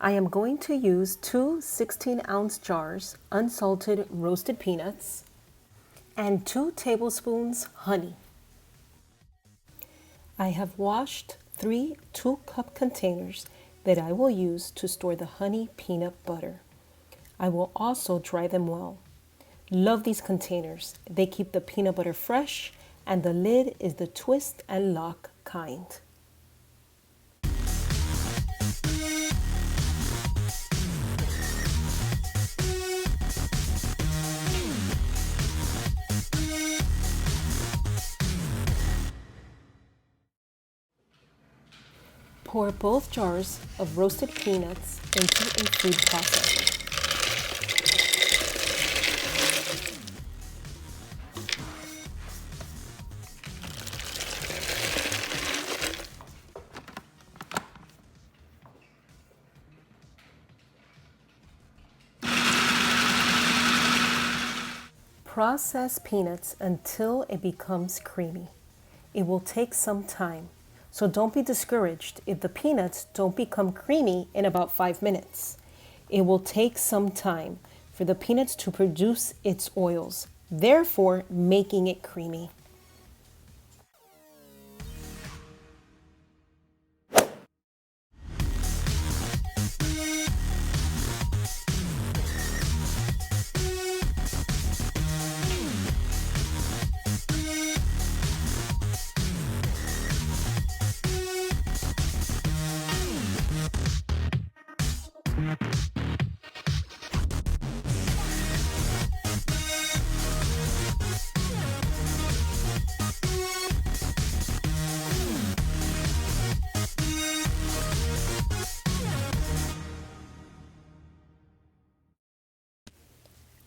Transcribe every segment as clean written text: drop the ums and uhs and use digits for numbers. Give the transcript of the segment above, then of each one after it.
I am going to use two 16-ounce jars unsalted roasted peanuts and 2 tablespoons honey. I have washed 3 2-cup containers that I will use to store the honey peanut butter. I will also dry them well. Love these containers. They keep the peanut butter fresh, and the lid is the twist and lock kind. Pour both jars of roasted peanuts into a food processor. Process peanuts until it becomes creamy. It will take some time, so don't be discouraged if the peanuts don't become creamy in about 5 minutes. It will take some time for the peanuts to produce its oils, therefore making it creamy.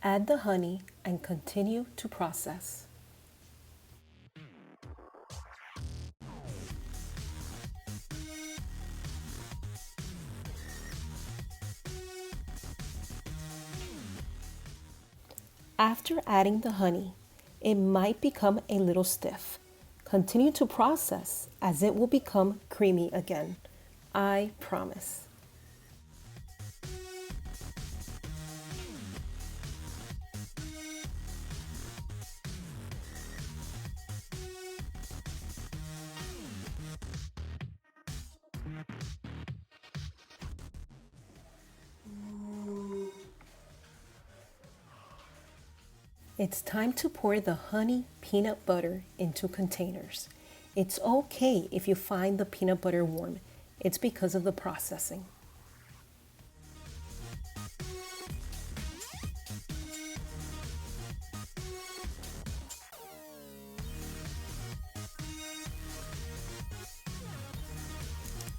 Add the honey and continue to process. After adding the honey, it might become a little stiff. Continue to process as it will become creamy again. I promise. It's time to pour the honey peanut butter into containers. It's okay if you find the peanut butter warm. It's because of the processing.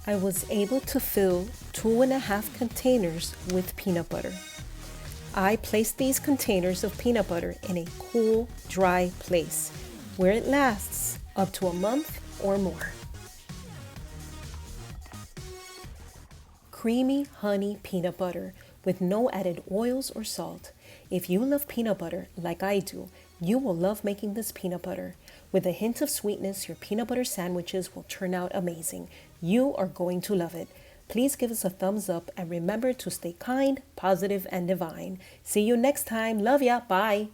I was able to fill 2.5 containers with peanut butter. I placed these containers of peanut butter in a cool, dry place where it lasts up to a month or more. Creamy honey peanut butter with no added oils or salt. If you love peanut butter like I do, you will love making this peanut butter. With a hint of sweetness, your peanut butter sandwiches will turn out amazing. You are going to love it. Please give us a thumbs up and remember to stay kind, positive, and divine. See you next time. Love ya. Bye.